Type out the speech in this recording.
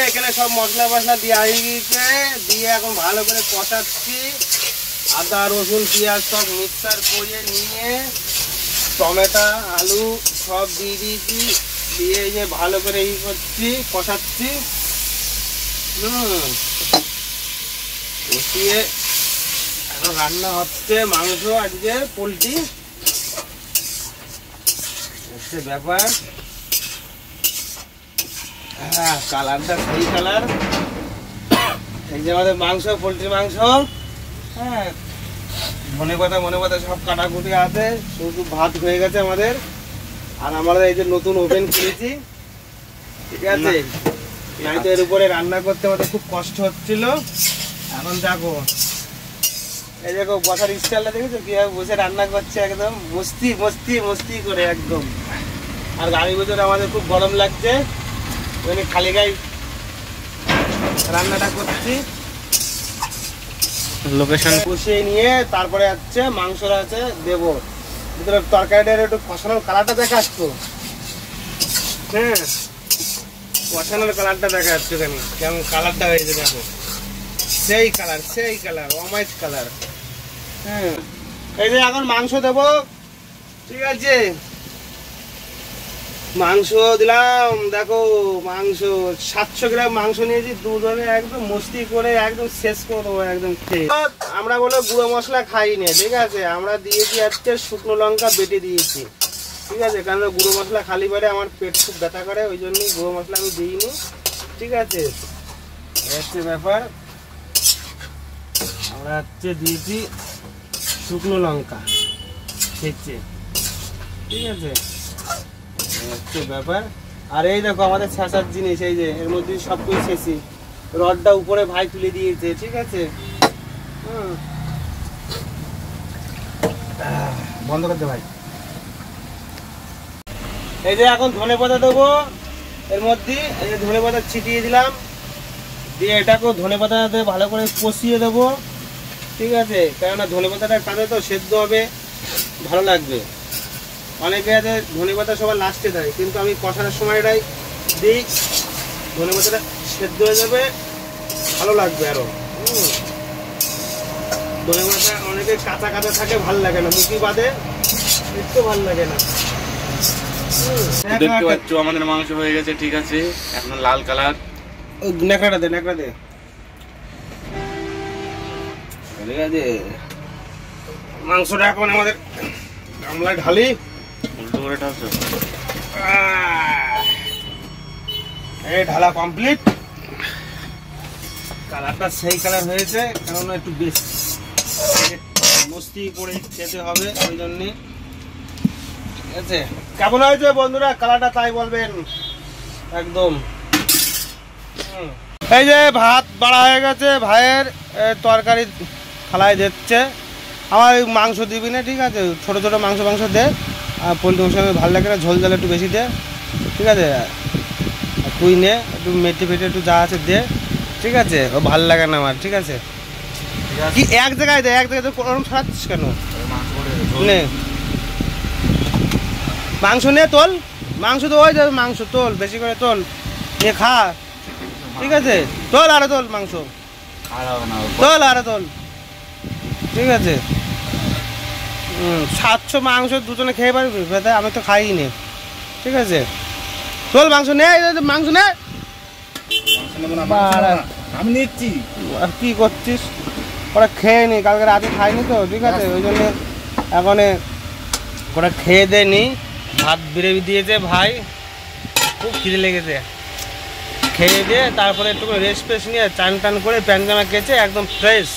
এখানে সব মশলা ফসলা দেওয়া হয়ে গিয়েছে, দিয়ে এখন ভালো করে কষাচ্ছি। আদা রসুন পেঁয়াজ সব মিক্সার করে নিয়ে টমেটো আলু সব দিয়ে দিয়েছি, দিয়ে এই যে ভালো করে ই করছি, কষাচ্ছি। কষিয়ে এখন রান্না হচ্ছে মাংস, আজকে পোলট্রি হচ্ছে ব্যাপার। হ্যাঁ, কালারটা সেই কালার। এই যে আমাদের মাংস, পোলট্রি মাংস। হ্যাঁ, মনে কথা সব কাটাকুটি আছে, শুধু ভাত হয়ে গেছে আমাদের। আর আমরা এই যে নতুন ওভেন কিনেছি, ঠিক আছে, নয়তো এর উপরে রান্না করতে আমাদের খুব কষ্ট হচ্ছিল। এখন দেখো, এই দেখো বসার স্টাইলটা দেখেছো কিভাবে বসে রান্না করছে, একদম মস্তি মস্তি মস্তি করে একদম। আর গাড়ির ভিতরে আমাদের খুব গরম লাগছে, ওখানে খালি গায়ে রান্নাটা করছি। লোকেশন বসিয়ে নিয়ে তারপরে হচ্ছে মাংসটা আছে দেবো ভিতরে। তরকারিটার একটু কষানোর কালারটা দেখা যাচ্ছে। হ্যাঁ, কষানোর কালারটা দেখা যাচ্ছে, ওখানে কেমন কালারটা হয়েছে দেখো, সেই কালার অমাইক কালার। হ্যাঁ, এই যে এখন মাংস দেবো, ঠিক আছে, মাংস দিলাম। দেখো মাংস 700 গ্রাম মাংস নিয়েছি, দুজনে একদম মস্তি করে একদম শেষ করে দেবো একদম খেয়ে। আমরা বলে গুঁড়ো মশলা খাই না, ঠিক আছে, আমরা দিয়েছি আজকে শুকনো লঙ্কা বেটে দিয়েছি, ঠিক আছে, কারণ গুঁড়ো মশলা খালি পারে আমার পেট খুব ব্যথা করে, ওই জন্যই গুঁড়ো মশলা আমি দিইনি, ঠিক আছে। হচ্ছে ব্যাপার, আমরা হচ্ছে দিয়েছি শুকনো লঙ্কা ছেঁচে, ঠিক আছে, হচ্ছে ব্যাপার। আর এই দেখো আমাদের ছেঁচার জিনিস, এই যে এর মধ্যে সব কিছু ছেঁচি, রডটা উপরে ভাই তুলে দিয়েছে, ঠিক আছে। বন্ধ করতে ভাই। এই যে এখন ধনেপাতা দেবো এর মধ্যে, এই যে ধনেপাতা ছিটিয়ে দিলাম, দিয়ে এটাকেও ধনেপাতাতে ভালো করে কষিয়ে দেবো, ঠিক আছে, কেননা ধনেপাতাটা কাঁদে তো সেদ্ধ হবে, ভালো লাগবে। অনেকে আছে ধনেপাতা সবার লাস্টে দেয়, কিন্তু আমি কষানোর সময়টাই দিই, ধনেপাতাটা সেদ্ধ হয়ে যাবে, ভালো লাগবে আরো। ধনেপাতা অনেকে কাঁচা কাঁচা থাকে, ভালো লাগে না, মুখি বাদে একটু ভালো লাগে না। দেখতে পাচ্ছ আমাদের মাংস হয়ে গেছে, ঠিক আছে, এখন লাল কালার। ন্যাকড়া দে ঠিক আছে। মাংসটা এখন আমাদের গামলায় ঢালি, এই ঢালা কমপ্লিট। কালারটা সেই কালার হয়েছে, কেননা একটু বেশি মস্তি করে খেতে হবে, ওই জন্যে, ঠিক আছে। কেমন হয়েছে বন্ধুরা কালারটা তাই বলবেন একদম। এই যে ভাত বাড়া হয়ে গেছে, ভাইয়ের তরকারি থালায় দিচ্ছে। আমার মাংস দিবি না, ঠিক আছে, ছোটো ছোটো মাংস দে, আর পোলট্রি মাংস ভালো লাগে না, ঝোল ঝাল একটু বেশি দে, ঠিক আছে। তুই নে একটু মেটে ফেটে একটু যা আছে দে, ঠিক আছে, ও ভালো লাগে না আমার, ঠিক আছে। কি এক জায়গায় দে, এক জায়গায় তো ওরকম ছাড়াচ্ছিস কেন? নে মাংস নে, তোল মাংস, তো ওই যাবে মাংস, তোল বেশি করে তোল, নিয়ে খা, ঠিক আছে, তোল আরো তোল মাংস, তোল আরো তোল, ঠিক আছে। 700 মাংস দুজনে খেয়ে পারবি? আমি তো খাইনি, ঠিক আছে, তোল মাংস নে, মাংস নে, আমি নিচ্ছি। আর কি করছিস? ওরা খেয়ে নি, কালকে রাতে খাইনি তো, ঠিক আছে, ওই জন্য এখন ওরা খেয়ে দেয়নি। ভাত বেড়ে দিয়েছে ভাই, খুব খিদে লেগেছে, খেয়ে দিয়ে তারপরে একটু রেস্ট ফ্রেশ নিয়ে চান টান করে প্যান জামা কেচে একদম ফ্রেশ